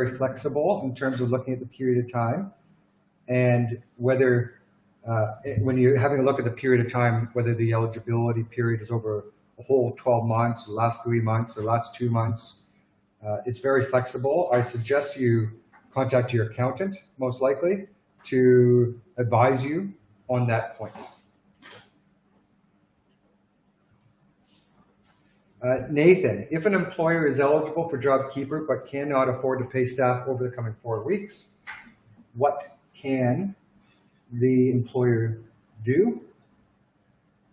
very flexible in terms of looking at the period of time and whether when you're having a look at the period of time, whether the eligibility period is over a whole 12 months, the last 3 months, or last 2 months. It's very flexible. I suggest you contact your accountant, most likely, to advise you on that point. Nathan, if an employer is eligible for JobKeeper but cannot afford to pay staff over the coming 4 weeks, what can the employer do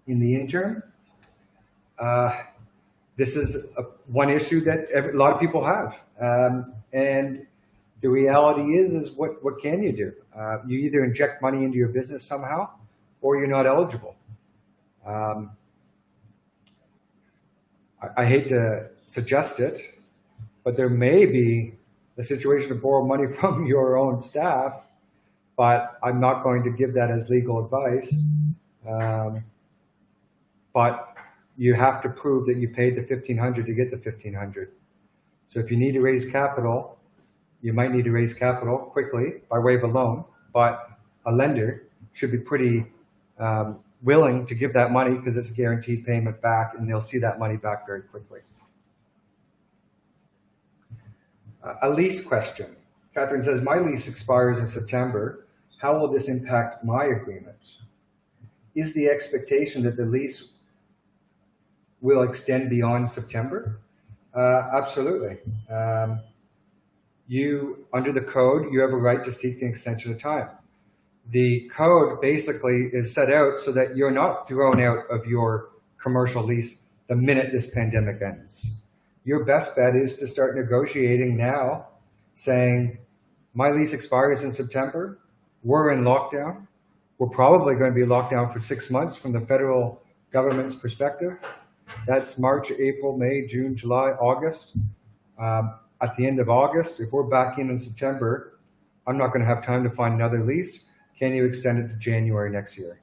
in the interim? This is one issue that a lot of people have. And the reality is what can you do? You either inject money into your business somehow, or you're not eligible. I hate to suggest it, but there may be a situation to borrow money from your own staff, but I'm not going to give that as legal advice. But you have to prove that you paid the $1,500 to get the $1,500. So if you need to raise capital, you might need to raise capital quickly by way of a loan, but a lender should be pretty willing to give that money because it's a guaranteed payment back, and they'll see that money back very quickly. A lease question. Catherine says, my lease expires in September. How will this impact my agreement? Is the expectation that the lease will extend beyond September? Absolutely. Under the code, you have a right to seek an extension of time. The code basically is set out so that you're not thrown out of your commercial lease the minute this pandemic ends. Your best bet is to start negotiating now, saying, my lease expires in September, we're in lockdown. We're probably going to be locked down for 6 months from the federal government's perspective. That's March, April, May, June, July, August. At the end of August, if we're back in September, I'm not going to have time to find another lease. Can you extend it to January next year?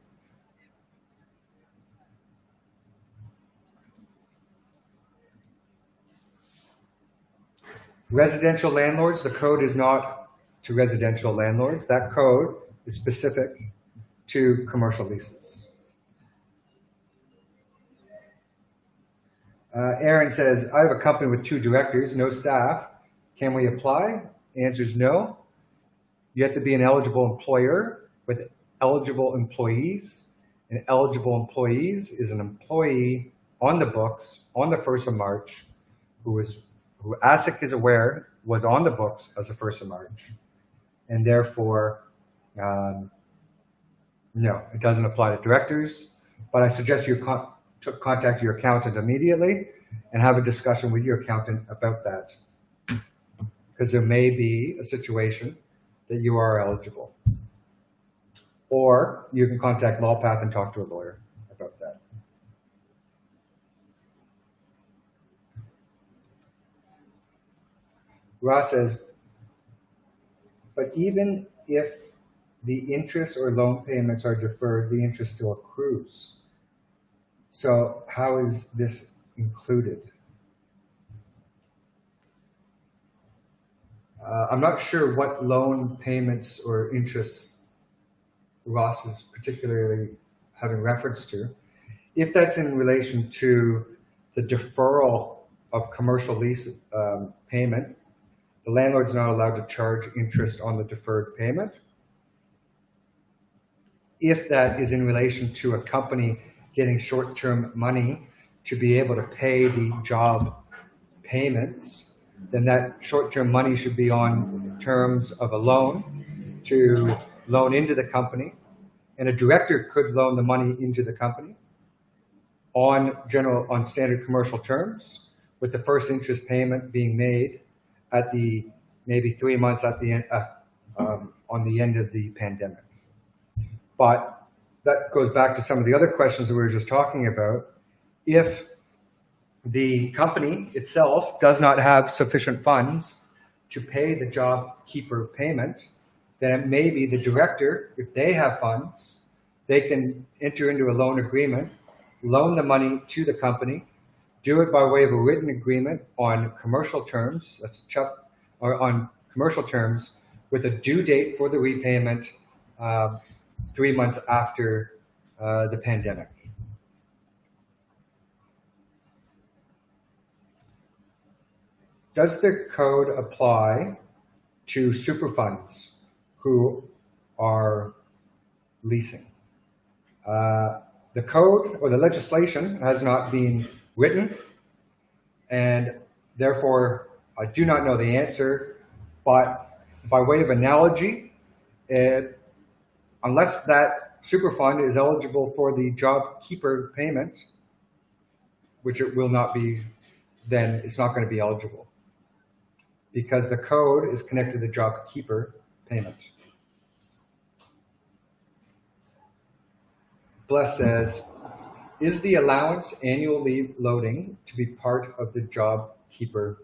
Residential landlords, the code is not to residential landlords. That code is specific to commercial leases. Aaron says, I have a company with 2 directors, no staff. Can we apply? The answer is no. You have to be an eligible employer with eligible employees. And eligible employees is an employee on the books on the 1st of March who ASIC is aware was on the books as the 1st of March. And therefore, no, it doesn't apply to directors. But I suggest you contact your accountant immediately and have a discussion with your accountant about that, because there may be a situation that you are eligible. Or you can contact LawPath and talk to a lawyer about that. Ross says, but even if the interest or loan payments are deferred, the interest still accrues. So how is this included? I'm not sure what loan payments or interests Ross is particularly having reference to. If that's in relation to the deferral of commercial lease payment, the landlord's not allowed to charge interest on the deferred payment. If that is in relation to a company getting short-term money to be able to pay the job payments, then that short-term money should be on terms of a loan to loan into the company. And a director could loan the money into the company on standard commercial terms, with the first interest payment being made at the maybe 3 months at the end, on the end of the pandemic. But that goes back to some of the other questions that we were just talking about. If the company itself does not have sufficient funds to pay the job keeper payment, then it may be the director, if they have funds, they can enter into a loan agreement, loan the money to the company, do it by way of a written agreement on commercial terms, or on commercial terms with a due date for the repayment 3 months after the pandemic. Does the code apply to superfunds who are leasing? The code or the legislation has not been written, and therefore I do not know the answer, but by way of analogy, unless that superfund is eligible for the job keeper payment, which it will not be, then it's not going to be eligible because the code is connected to the job keeper payment. Bless says, is the allowance annual leave loading to be part of the job keeper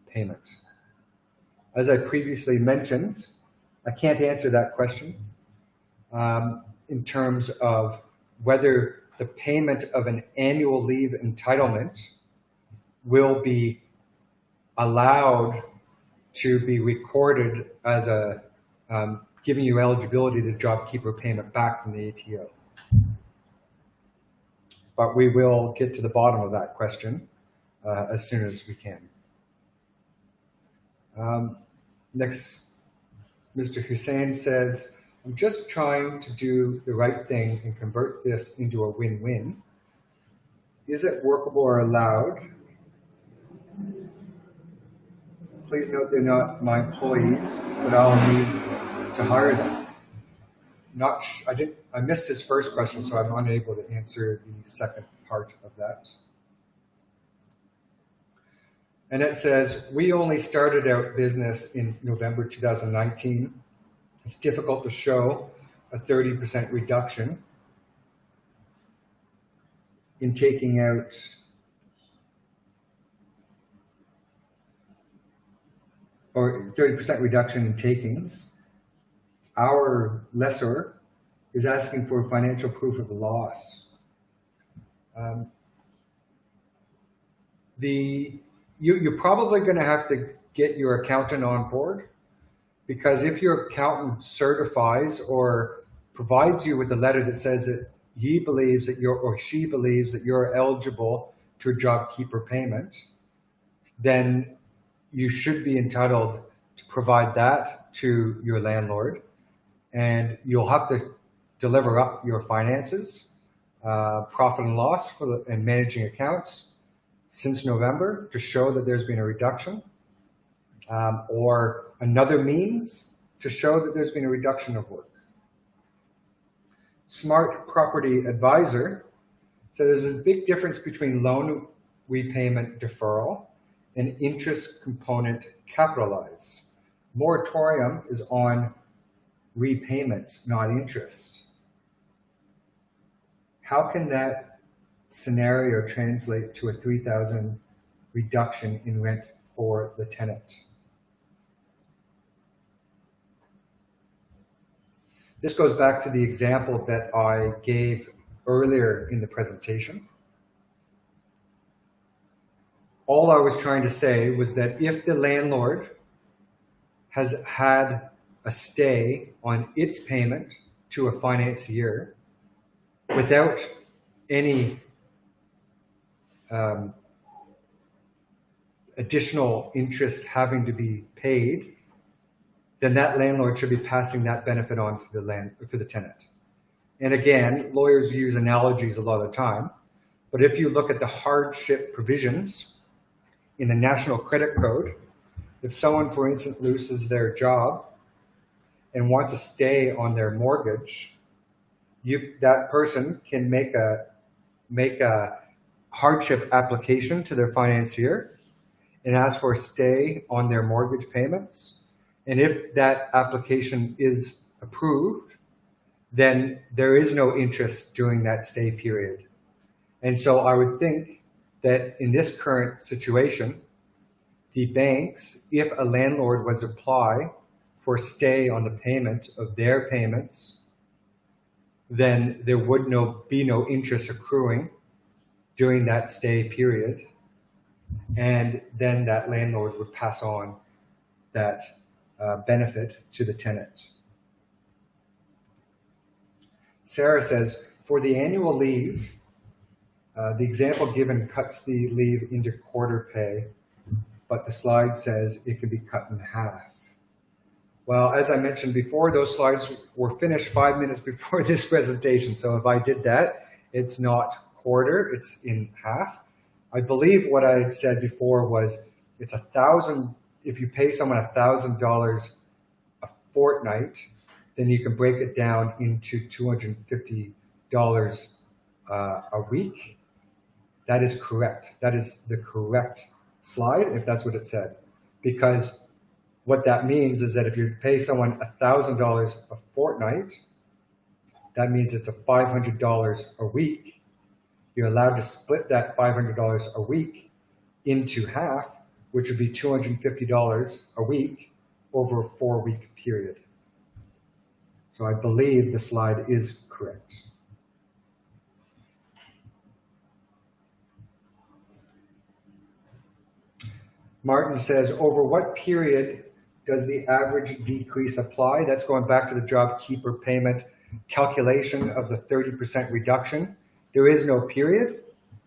payment? As I previously mentioned, I can't answer that question in terms of whether the payment of an annual leave entitlement will be allowed to be recorded as a giving you eligibility to job keeper payment back from the ATO. But we will get to the bottom of that question as soon as we can. Next, Mr. Hussein says, I'm just trying to do the right thing and convert this into a win-win. Is it workable or allowed? Please note they're not my employees, but I'll need to hire them. I missed his first question, so I'm unable to answer the second part of that. And it says, we only started out business in November 2019. It's difficult to show a 30% reduction in taking out or 30% reduction in takings. Our lessor is asking for financial proof of loss. You're probably going to have to get your accountant on board, because if your accountant certifies or provides you with a letter that says that he believes that you're or she believes that you're eligible to a job keeper payment, then you should be entitled to provide that to your landlord, and you'll have to deliver up your finances, profit and loss and managing accounts since November to show that there's been a reduction, or another means to show that there's been a reduction of work. Smart Property Advisor said there's a big difference between loan repayment deferral and interest component capitalize. Moratorium is on repayments, not interest. How can that scenario translate to a $3,000 reduction in rent for the tenant? This goes back to the example that I gave earlier in the presentation. All I was trying to say was that if the landlord has had a stay on its payment to a financier without any additional interest having to be paid, then that landlord should be passing that benefit on to the tenant. And again, lawyers use analogies a lot of the time, but if you look at the hardship provisions in the National Credit Code, if someone, for instance, loses their job and wants to stay on their mortgage, that person can make a hardship application to their financier and ask for a stay on their mortgage payments. And if that application is approved, then there is no interest during that stay period. And so I would think that in this current situation, the banks, if a landlord was to apply for stay on the payment of their payments, then there would be no interest accruing during that stay period. And then that landlord would pass on that benefit to the tenant. Sarah says, for the annual leave, the example given cuts the leave into quarter pay, but the slide says it can be cut in half. Well, as I mentioned before, those slides were finished 5 minutes before this presentation. So if I did that, it's not quarter, it's in half. I believe what I had said before was it's $1,000. If you pay someone $1,000 a fortnight, then you can break it down into $250 a week. That is correct. That is the correct slide, if that's what it said. Because what that means is that if you pay someone $1,000 a fortnight, that means it's $500 a week. You're allowed to split that $500 a week into half, which would be $250 a week over a 4-week period. So I believe the slide is correct. Martin says, over what period does the average decrease apply? That's going back to the job keeper payment calculation of the 30% reduction. There is no period.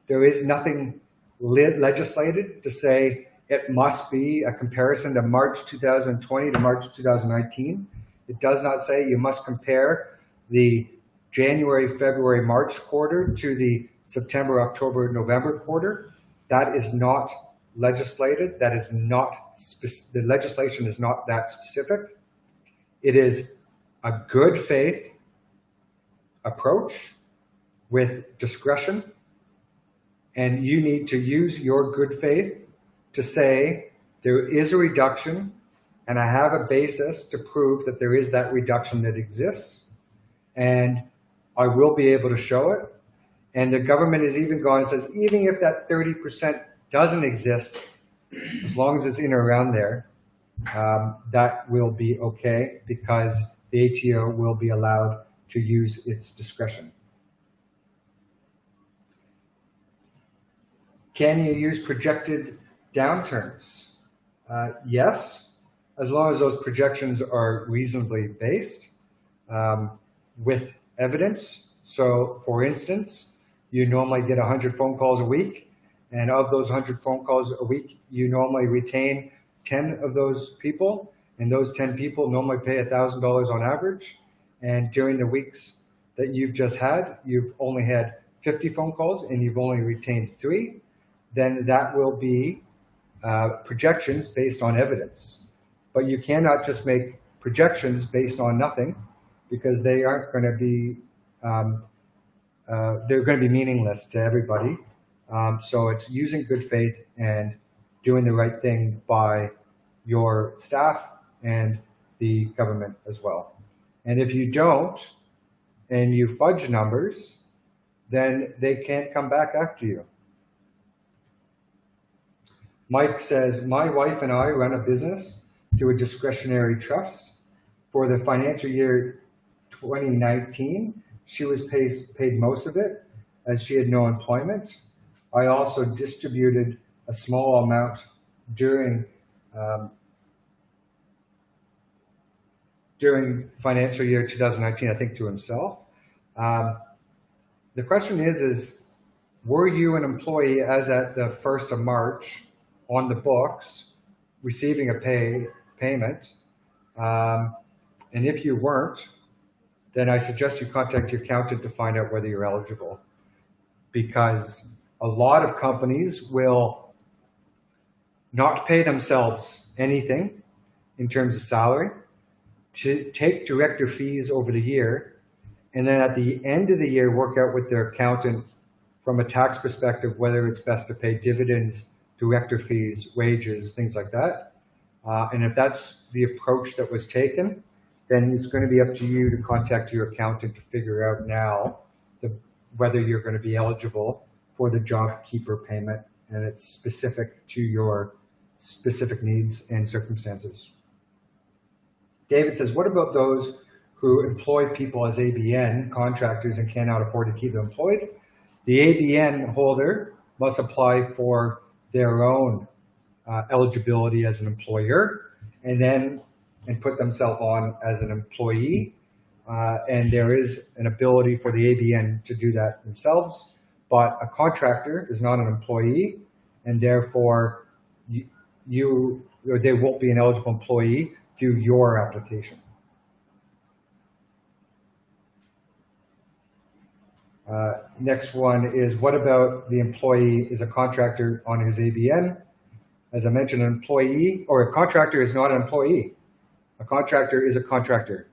There is nothing legislated to say it must be a comparison to March 2020 to March 2019. It does not say you must compare the January, February, March quarter to the September, October, November quarter. That is not legislated. That is not, the legislation is not that specific. It is a good faith approach with discretion, and you need to use your good faith to say there is a reduction and I have a basis to prove that there is that reduction that exists, and I will be able to show it. And the government has even gone and says, even if that 30% doesn't exist, as long as it's in or around there, that will be okay, because the ATO will be allowed to use its discretion. Can you use projected downturns? Yes, as long as those projections are reasonably based with evidence. So for instance, you normally get 100 phone calls a week, and of those 100 phone calls a week, you normally retain 10 of those people, and those 10 people normally pay $1,000 on average. And during the weeks that you've just had, you've only had 50 phone calls and you've only retained 3, then that will be projections based on evidence. But you cannot just make projections based on nothing, because they aren't going to be, they're going to be meaningless to everybody. So it's using good faith and doing the right thing by your staff and the government as well. And if you don't, and you fudge numbers, then they can't come back after you. Mike says, my wife and I run a business through a discretionary trust. For the financial year 2019, she was paid most of it, as she had no employment. I also distributed a small amount during financial year 2019, I think, to himself. The question is, were you an employee as at the 1st of March on the books receiving a payment? And if you weren't, then I suggest you contact your accountant to find out whether you're eligible, because a lot of companies will not pay themselves anything in terms of salary, to take director fees over the year, and then at the end of the year work out with their accountant from a tax perspective whether it's best to pay dividends, director fees, wages, things like that. And if that's the approach that was taken, then it's going to be up to you to contact your accountant to figure out now whether you're going to be eligible for the job keeper payment, and it's specific to your specific needs and circumstances. David says, what about those who employ people as ABN contractors and cannot afford to keep them employed? The ABN holder must apply for their own eligibility as an employer, and then and put themselves on as an employee. And there is an ability for the ABN to do that themselves, but a contractor is not an employee, and therefore they won't be an eligible employee through your application. Next one is, what about the employee is a contractor on his ABN? As I mentioned, an employee or a contractor is not an employee. A contractor is a contractor.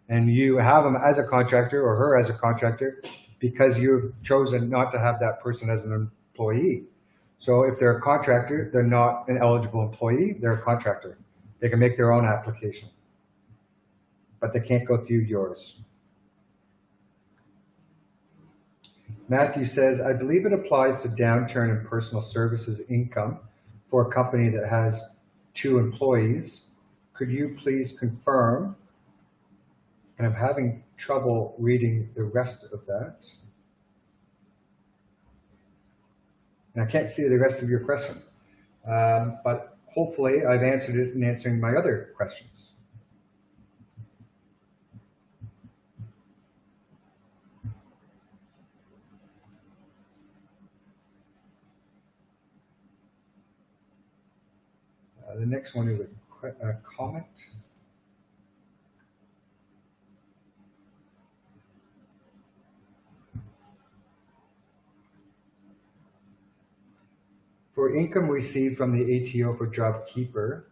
And you have him as a contractor or her as a contractor because you've chosen not to have that person as an employee. So if they're a contractor, they're not an eligible employee, they're a contractor. They can make their own application, but they can't go through yours. Matthew says, I believe it applies to downturn in personal services income for a company that has 2 employees. Could you please confirm? And I'm having trouble reading the rest of that. And I can't see the rest of your question, but hopefully I've answered it in answering my other questions. The next one is a comment. For income received from the ATO for JobKeeper,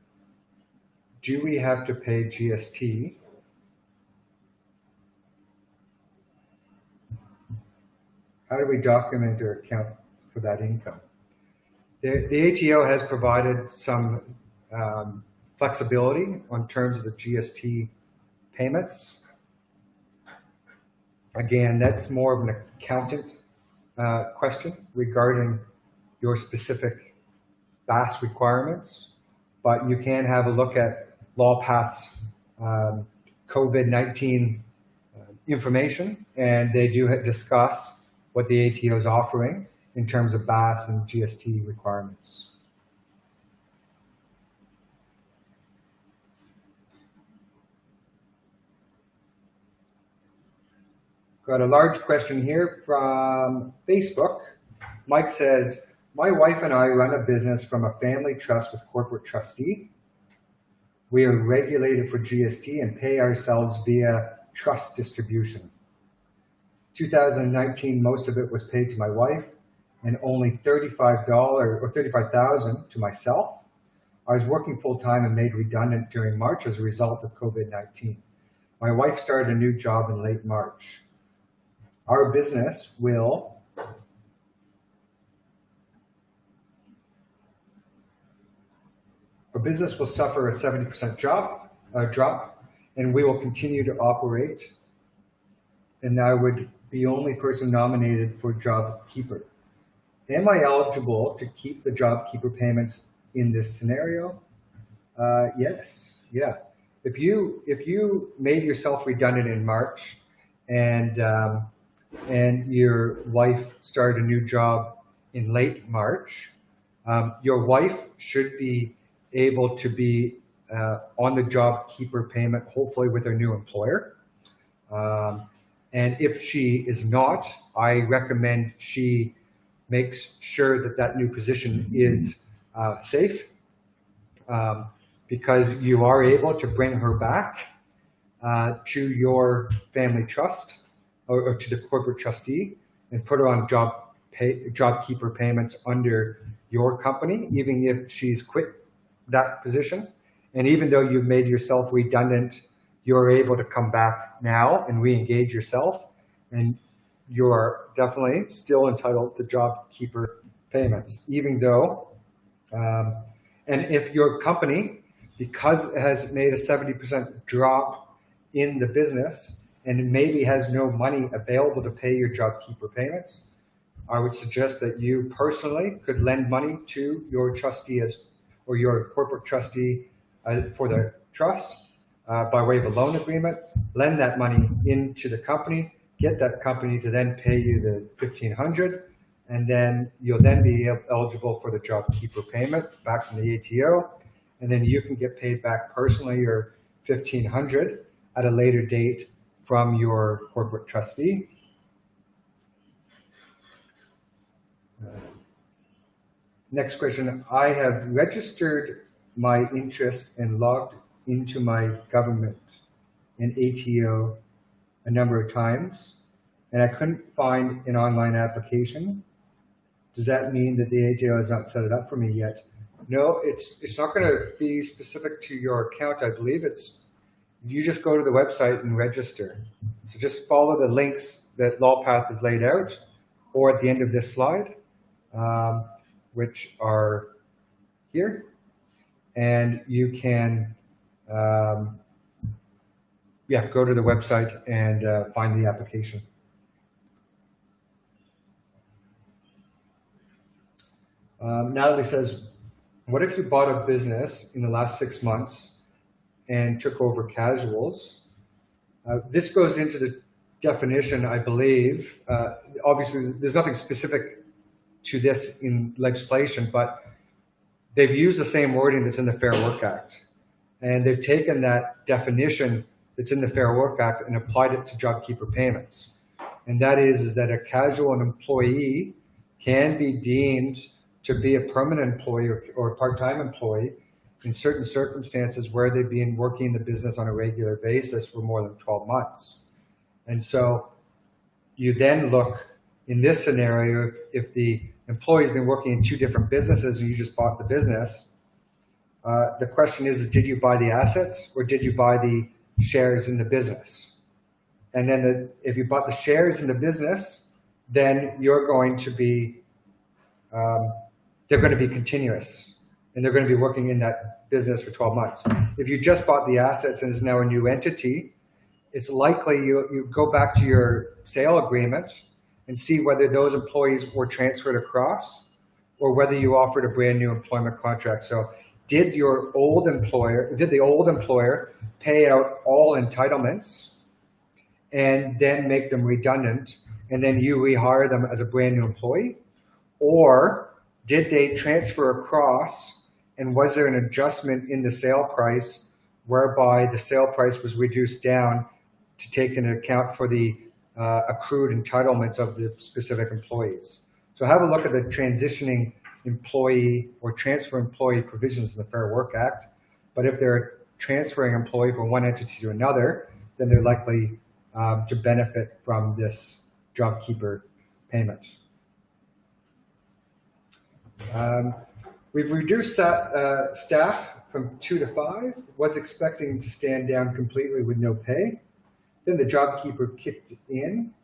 do we have to pay GST? How do we document or account for that income? The ATO has provided some flexibility on terms of the GST payments. Again, that's more of an accountant question regarding your specific BAS requirements, but you can have a look at LawPath's COVID-19 information, and they do discuss what the ATO is offering in terms of BAS and GST requirements. Got a large question here from Facebook. Mike says, my wife and I run a business from a family trust with corporate trustee. We are regulated for GST and pay ourselves via trust distribution. 2019, most of it was paid to my wife and only $35 or $35,000 to myself. I was working full time and made redundant during March as a result of COVID-19. My wife started a new job in late March. Our business will suffer a 70% drop, and we will continue to operate. And I would be the only person nominated for JobKeeper. Am I eligible to keep the JobKeeper payments in this scenario? Yes. Yeah. If you made yourself redundant in March, and your wife started a new job in late March, your wife should be able to be on the JobKeeper payment, hopefully with her new employer. And if she is not, I recommend she makes sure that that new position is safe, because you are able to bring her back to your family trust or to the corporate trustee and put her on JobKeeper payments under your company, even if she's quit that position. And even though you've made yourself redundant, you're able to come back now and re-engage yourself, and you're definitely still entitled to JobKeeper payments, even though, and if your company, because it has made a 70% drop in the business and maybe has no money available to pay your JobKeeper payments, I would suggest that you personally could lend money to your trustee or your corporate trustee for the trust by way of a loan agreement, lend that money into the company, get that company to then pay you the $1,500, and then you'll then be eligible for the JobKeeper payment back from the ATO, and then you can get paid back personally or $1,500 at a later date from your corporate trustee. Next question. I have registered my interest and logged into my government and ATO a number of times, and I couldn't find an online application. Does that mean that the ATO has not set it up for me yet? No, it's not going to be specific to your account, I believe. You just go to the website and register. So just follow the links that LawPath has laid out, or at the end of this slide, which are here. And you can, go to the website and find the application. Natalie says, what if you bought a business in the last 6 months and took over casuals? This goes into the definition, I believe. Obviously, there's nothing specific to this in legislation, but they've used the same wording that's in the Fair Work Act. And they've taken that definition that's in the Fair Work Act and applied it to JobKeeper payments. And that is that a casual employee can be deemed to be a permanent employee or a part-time employee in certain circumstances where they've been working the business on a regular basis for more than 12 months. And so you then look, in this scenario, if the employee's been working in 2 different businesses and you just bought the business, the question is, did you buy the assets or did you buy the shares in the business? And then if you bought the shares in the business, then you're going to be, they're going to be continuous and they're going to be working in that business for 12 months. If you just bought the assets and is now a new entity, it's likely you go back to your sale agreement and see whether those employees were transferred across or whether you offered a brand new employment contract. So did the old employer pay out all entitlements and then make them redundant, and then you rehire them as a brand new employee? Or did they transfer across, and was there an adjustment in the sale price whereby the sale price was reduced down to take into account for the accrued entitlements of the specific employees? So have a look at the transitioning employee or transfer employee provisions in the Fair Work Act. But if they're transferring employee from one entity to another, then they're likely to benefit from this JobKeeper payment. We've reduced staff from 2 to 5, was expecting to stand down completely with no pay. Then the JobKeeper kicked in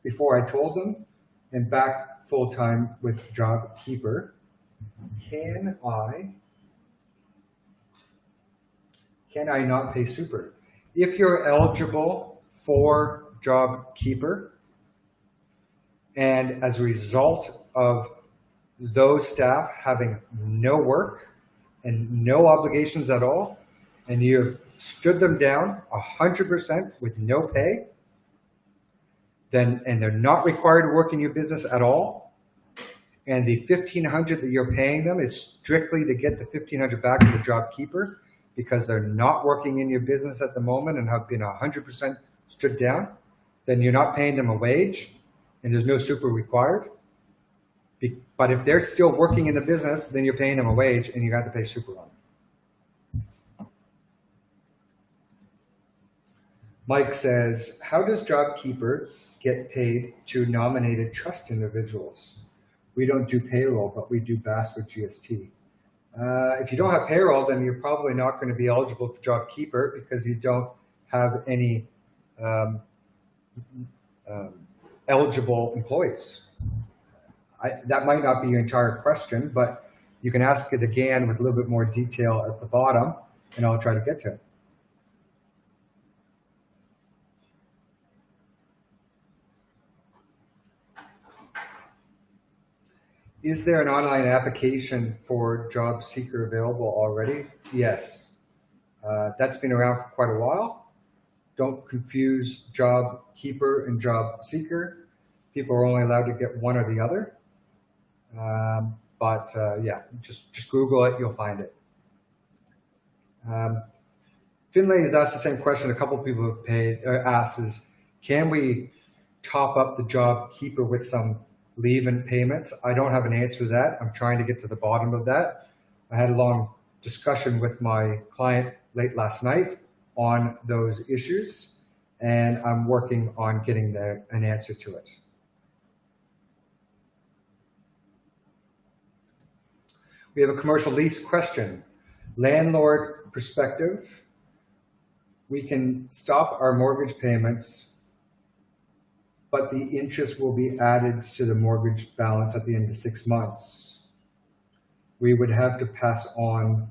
before I told them, and back full-time with JobKeeper. Can I not pay super? If you're eligible for JobKeeper, and as a result of those staff having no work and no obligations at all, and you stood them down 100% with no pay, and they're not required to work in your business at all, and the $1,500 that you're paying them is strictly to get the $1,500 back to the JobKeeper because they're not working in your business at the moment and have been 100% stood down, then you're not paying them a wage and there's no super required. But if they're still working in the business, then you're paying them a wage and you got to pay super on it. Mike says, how does JobKeeper get paid to nominated trust individuals? We don't do payroll, but we do BAS with GST. If you don't have payroll, then you're probably not going to be eligible for JobKeeper because you don't have any eligible employees. That might not be your entire question, but you can ask it again with a little bit more detail at the bottom, and I'll try to get to it. Is there an online application for Job Seeker available already? Yes. That's been around for quite a while. Don't confuse Job Keeper and Job Seeker. People are only allowed to get one or the other. Yeah, just Google it, you'll find it. Finlay has asked the same question a couple of people have asked is, can we top up the job keeper with some leave-in payments? I don't have an answer to that. I'm trying to get to the bottom of that. I had a long discussion with my client late last night on those issues, and I'm working on getting an answer to it. We have a commercial lease question. Landlord perspective, we can stop our mortgage payments, but the interest will be added to the mortgage balance at the end of 6 months. We would have to pass on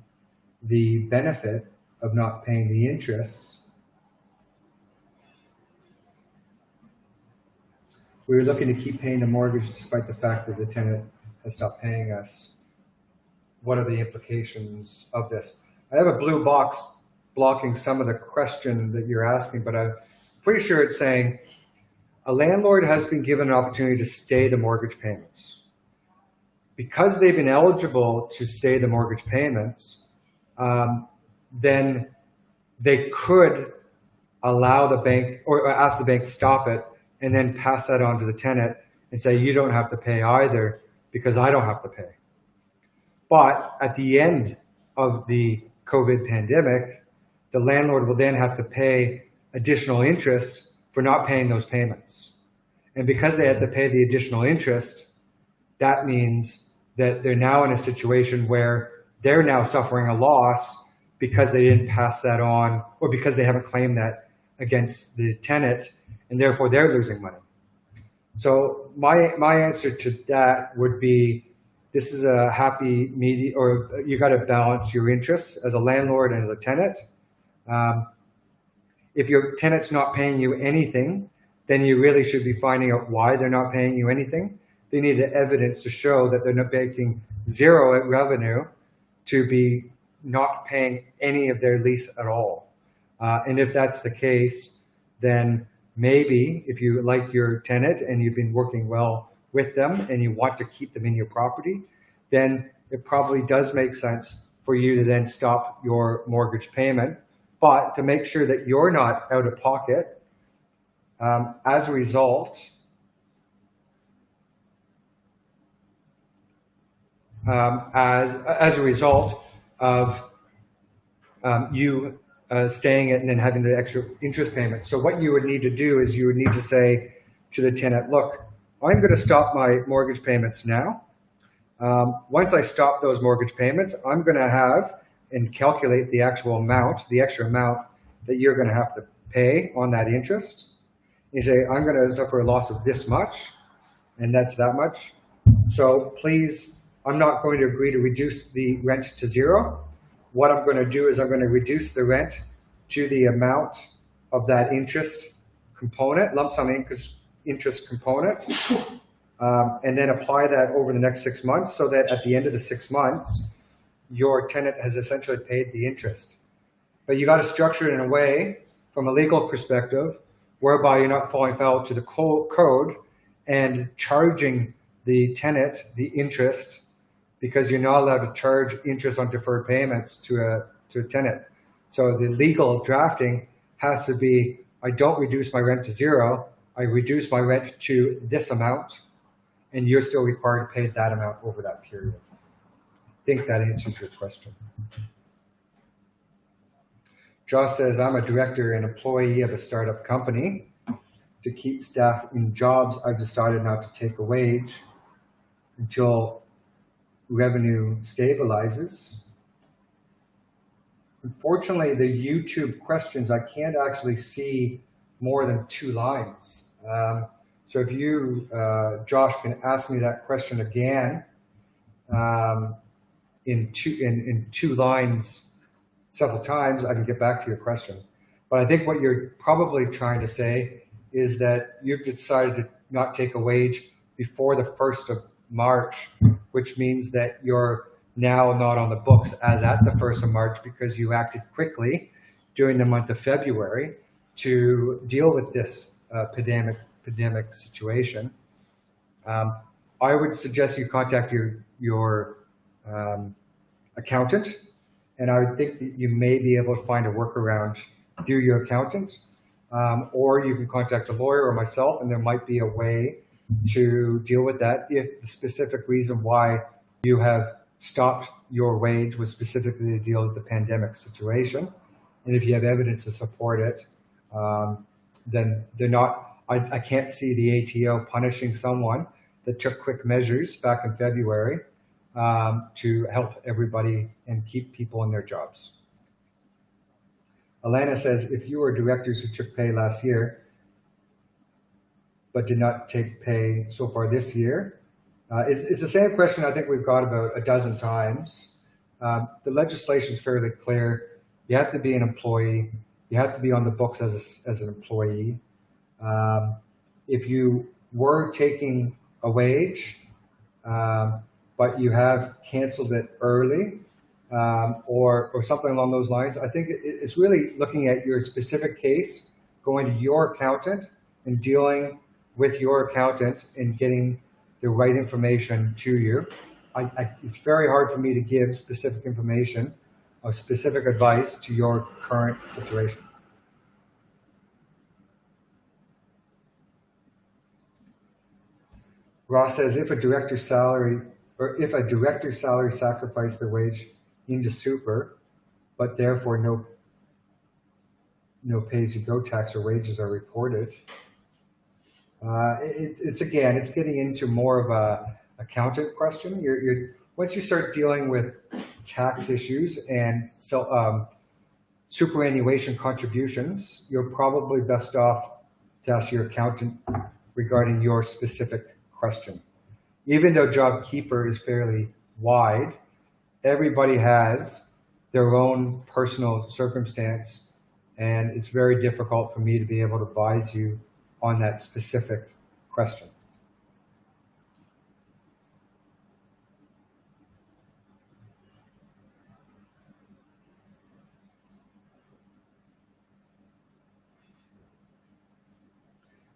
the benefit of not paying the interest. We were looking to keep paying the mortgage despite the fact that the tenant has stopped paying us. What are the implications of this? I have a blue box blocking some of the question that you're asking, but I'm pretty sure it's saying a landlord has been given an opportunity to stay the mortgage payments. Because they've been eligible to stay the mortgage payments, then they could allow the bank or ask the bank to stop it and then pass that on to the tenant and say, you don't have to pay either because I don't have to pay. But at the end of the COVID pandemic, the landlord will then have to pay additional interest for not paying those payments. And because they had to pay the additional interest, that means that they're now in a situation where they're now suffering a loss because they didn't pass that on or because they haven't claimed that against the tenant, and therefore they're losing money. So my answer to that would be, this is a happy medium, or you got to balance your interests as a landlord and as a tenant. If your tenant's not paying you anything, then you really should be finding out why they're not paying you anything. They need the evidence to show that they're not making zero at revenue to be not paying any of their lease at all. And if that's the case, then maybe if you like your tenant and you've been working well with them and you want to keep them in your property, then it probably does make sense for you to then stop your mortgage payment. But to make sure that you're not out of pocket, as a result, as a result of you staying it and then having the extra interest payment. So what you would need to do is you would need to say to the tenant, look, I'm going to stop my mortgage payments now. Once I stop those mortgage payments, I'm going to have and calculate the actual amount, the extra amount that you're going to have to pay on that interest. You say, I'm going to suffer a loss of this much, and that's that much. So please, I'm not going to agree to reduce the rent to zero. What I'm going to do is I'm going to reduce the rent to the amount of that interest component, lump sum interest component, and then apply that over the next 6 months so that at the end of the 6 months, your tenant has essentially paid the interest. But you got to structure it in a way, from a legal perspective, whereby you're not falling foul to the code and charging the tenant the interest, because you're not allowed to charge interest on deferred payments to a tenant. So the legal drafting has to be, I don't reduce my rent to zero, I reduce my rent to this amount, and you're still required to pay that amount over that period. I think that answers your question. Josh says, I'm a director and employee of a startup company. To keep staff in jobs, I've decided not to take a wage until revenue stabilizes. Unfortunately, the YouTube questions, I can't actually see more than 2 lines. So if you, Josh, can ask me that question again in two lines several times, I can get back to your question. But I think what you're probably trying to say is that you've decided to not take a wage before the 1st of March, which means that you're now not on the books as at the 1st of March because you acted quickly during the month of February to deal with this pandemic situation. I would suggest you contact your accountant and I would think that you may be able to find a workaround through your accountant, or you can contact a lawyer or myself, and there might be a way to deal with that if the specific reason why you have stopped your wage was specifically to deal with the pandemic situation. And if you have evidence to support it, then they're not, I can't see the ATO punishing someone that took quick measures back in February to help everybody and keep people in their jobs. Alana says, if you were directors who took pay last year, but did not take pay so far this year, it's the same question I think we've got about a dozen times. The legislation is fairly clear. You have to be an employee. You have to be on the books as an employee. If you were taking a wage, but you have canceled it early, or something along those lines, I think it's really looking at your specific case, going to your accountant and dealing with your accountant and getting the right information to you. It's very hard for me to give specific information or specific advice to your current situation. Ross says, if a director's salary sacrificed their wage into super, but therefore no pay-as-you-go tax or wages are reported. It's getting into more of a accountant question. Once you start dealing with tax issues and superannuation contributions, you're probably best off to ask your accountant regarding your specific question. Even though JobKeeper is fairly wide, everybody has their own personal circumstance, and it's very difficult for me to be able to advise you on that specific question.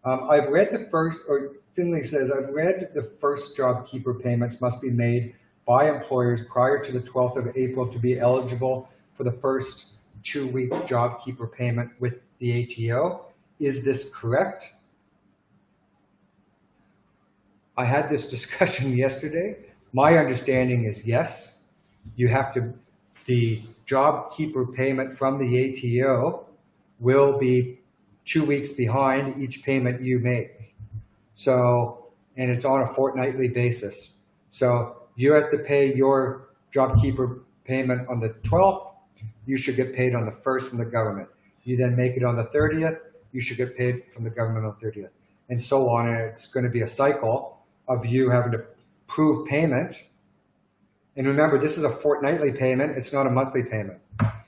I've read the first, or Finley says, I've read the first JobKeeper payments must be made by employers prior to the 12th of April to be eligible for the first 2-week JobKeeper payment with the ATO. Is this correct? I had this discussion yesterday. My understanding is yes. The JobKeeper payment from the ATO will be 2 weeks behind each payment you make. So, and it's on a fortnightly basis. So you have to pay your JobKeeper payment on the 12th. You should get paid on the 1st from the government. You then make it on the 30th. You should get paid from the government on the 30th, and so on. And it's going to be a cycle of you having to prove payment. And remember, this is a fortnightly payment. It's not a monthly payment.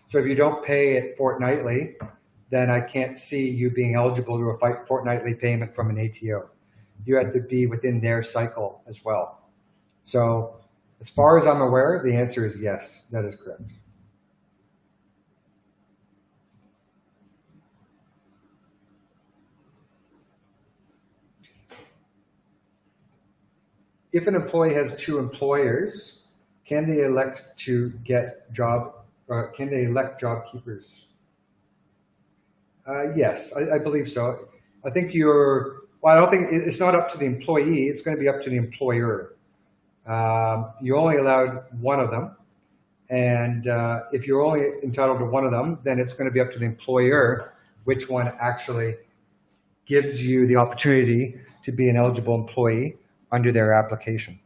So if you don't pay it fortnightly, then I can't see you being eligible to a fortnightly payment from an ATO. You have to be within their cycle as well. So as far as I'm aware, the answer is yes, that is correct. If an employee has 2 employers, can they elect to get can they elect JobKeepers? Yes, I believe so. I think I don't think it's not up to the employee. It's going to be up to the employer. You're only allowed one of them. And if you're only entitled to one of them, then it's going to be up to the employer which one actually gives you the opportunity to be an eligible employee under their application.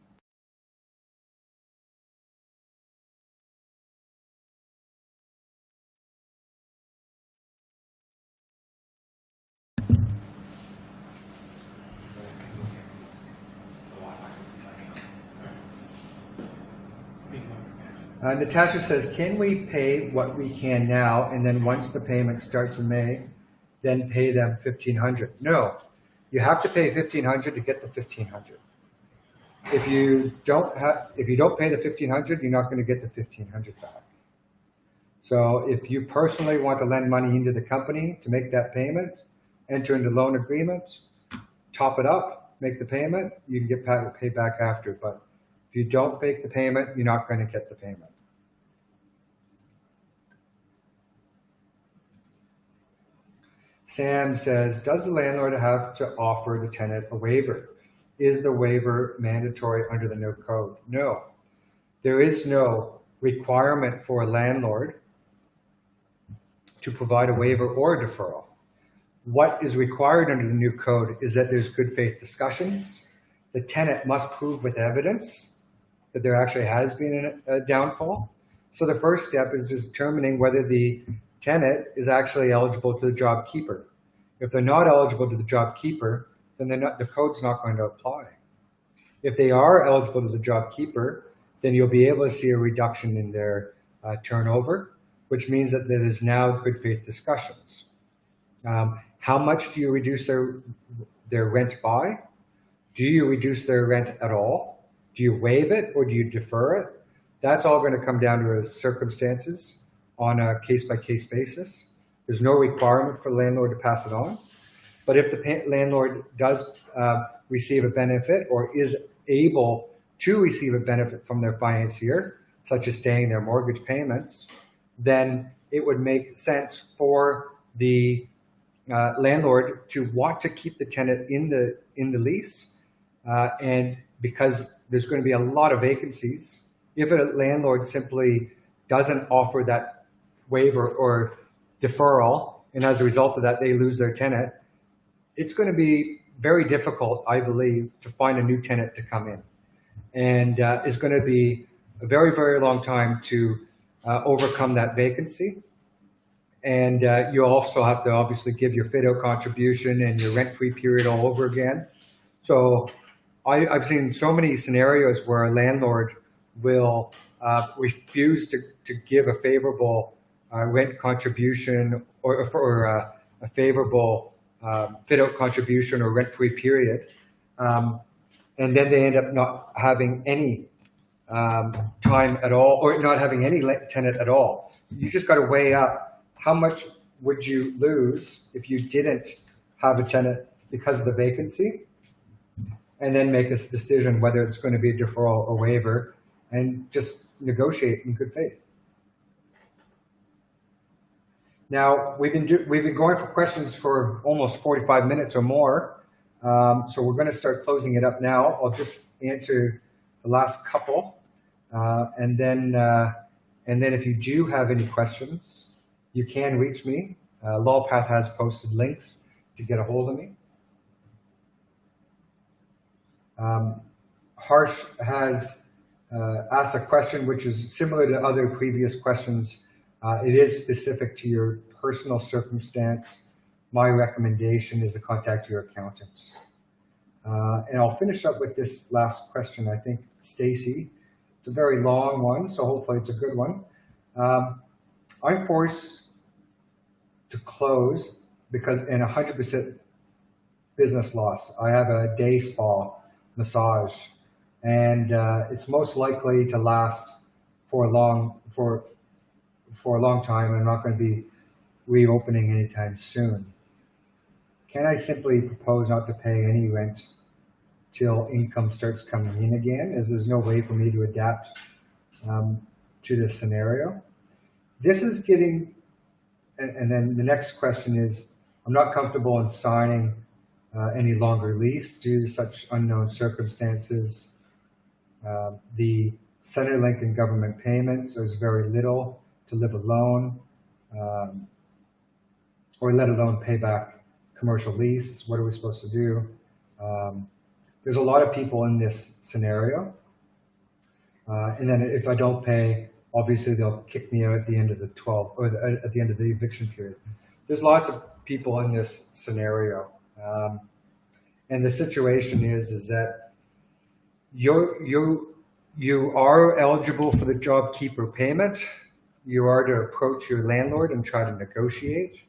Natasha says, can we pay what we can now, and then once the payment starts in May, then pay them $1,500? No, you have to pay $1,500 to get the $1,500. If you don't pay the $1,500, you're not going to get the $1,500 back. So if you personally want to lend money into the company to make that payment, enter into loan agreement, top it up, make the payment, you can get paid back after. But if you don't make the payment, you're not going to get the payment. Sam says, does the landlord have to offer the tenant a waiver? Is the waiver mandatory under the no code? No. There is no requirement for a landlord to provide a waiver or a deferral. What is required under the new code is that there's good faith discussions. The tenant must prove with evidence that there actually has been a downfall. So the first step is determining whether the tenant is actually eligible to the job keeper. If they're not eligible to the job keeper, then the code's not going to apply. If they are eligible to the job keeper, then you'll be able to see a reduction in their turnover, which means that there is now good faith discussions. How much do you reduce their rent by? Do you reduce their rent at all? Do you waive it or do you defer it? That's all going to come down to circumstances on a case-by-case basis. There's no requirement for the landlord to pass it on. But if the landlord does receive a benefit or is able to receive a benefit from their financier, such as staying their mortgage payments, then it would make sense for the landlord to want to keep the tenant in the lease. And because there's going to be a lot of vacancies, if a landlord simply doesn't offer that waiver or deferral, and as a result of that, they lose their tenant, it's going to be very difficult, I believe, to find a new tenant to come in. And it's going to be a very, very long time to overcome that vacancy. And you also have to obviously give your fit-out contribution and your rent-free period all over again. So I've seen so many scenarios where a landlord will refuse to give a favorable rent contribution or a favorable fit-out contribution or rent-free period, and then they end up not having any time at all, or not having any tenant at all. You just got to weigh up how much would you lose if you didn't have a tenant because of the vacancy, and then make a decision whether it's going to be a deferral or waiver, and just negotiate in good faith. Now, we've been going for questions for almost 45 minutes or more, so we're going to start closing it up now. I'll just answer the last couple, and then if you do have any questions, you can reach me. Lawpath has posted links to get a hold of me. Harsh has asked a question which is similar to other previous questions. It is specific to your personal circumstance. My recommendation is to contact your accountant. And I'll finish up with this last question, I think, Stacy. It's a very long one, so hopefully it's a good one. I'm forced to close because in 100% business loss. I have a day spa massage, and it's most likely to last for a long time. I'm not going to be reopening anytime soon. Can I simply propose not to pay any rent till income starts coming in again, as there's no way for me to adapt to this scenario? This is getting, and then the next question is, I'm not comfortable in signing any longer lease due to such unknown circumstances. The Centrelink and government payments, there's very little to live alone, or let alone pay back commercial lease. What are we supposed to do? There's a lot of people in this scenario. And then if I don't pay, obviously they'll kick me out at the end of the at the end of the eviction period. There's lots of people in this scenario. And the situation is that you are eligible for the job keeper payment. You are to approach your landlord and try to negotiate.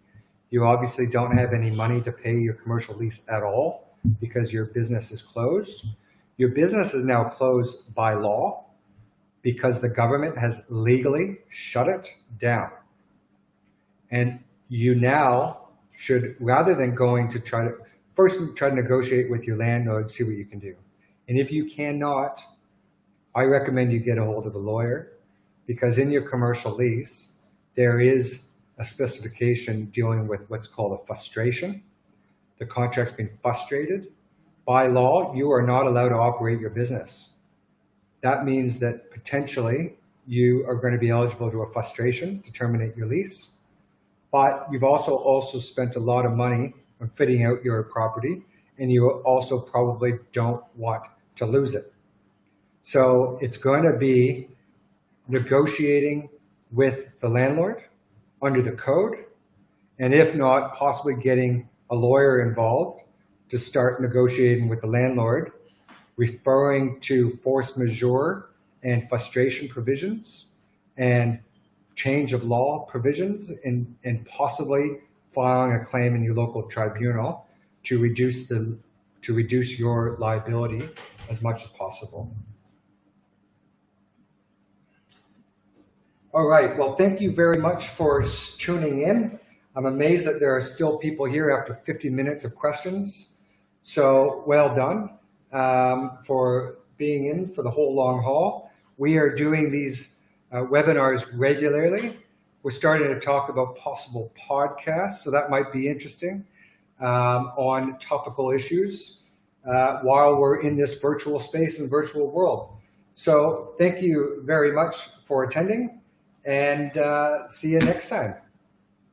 You obviously don't have any money to pay your commercial lease at all because your business is closed. Your business is now closed by law because the government has legally shut it down. And you now should, rather than going to try to negotiate with your landlord, see what you can do. And if you cannot, I recommend you get a hold of a lawyer, because in your commercial lease, there is a specification dealing with what's called a frustration. The contract's been frustrated. By law, you are not allowed to operate your business. That means that potentially you are going to be eligible to a frustration to terminate your lease. But you've also spent a lot of money on fitting out your property, and you also probably don't want to lose it. So it's going to be negotiating with the landlord under the code, and if not, possibly getting a lawyer involved to start negotiating with the landlord, referring to force majeure and frustration provisions and change of law provisions, and possibly filing a claim in your local tribunal to reduce your liability as much as possible. All right, well, thank you very much for tuning in. I'm amazed that there are still people here after 50 minutes of questions. So well done for being in for the whole long haul. We are doing these webinars regularly. We're starting to talk about possible podcasts, so that might be interesting on topical issues while we're in this virtual space and virtual world. So thank you very much for attending, and see you next time.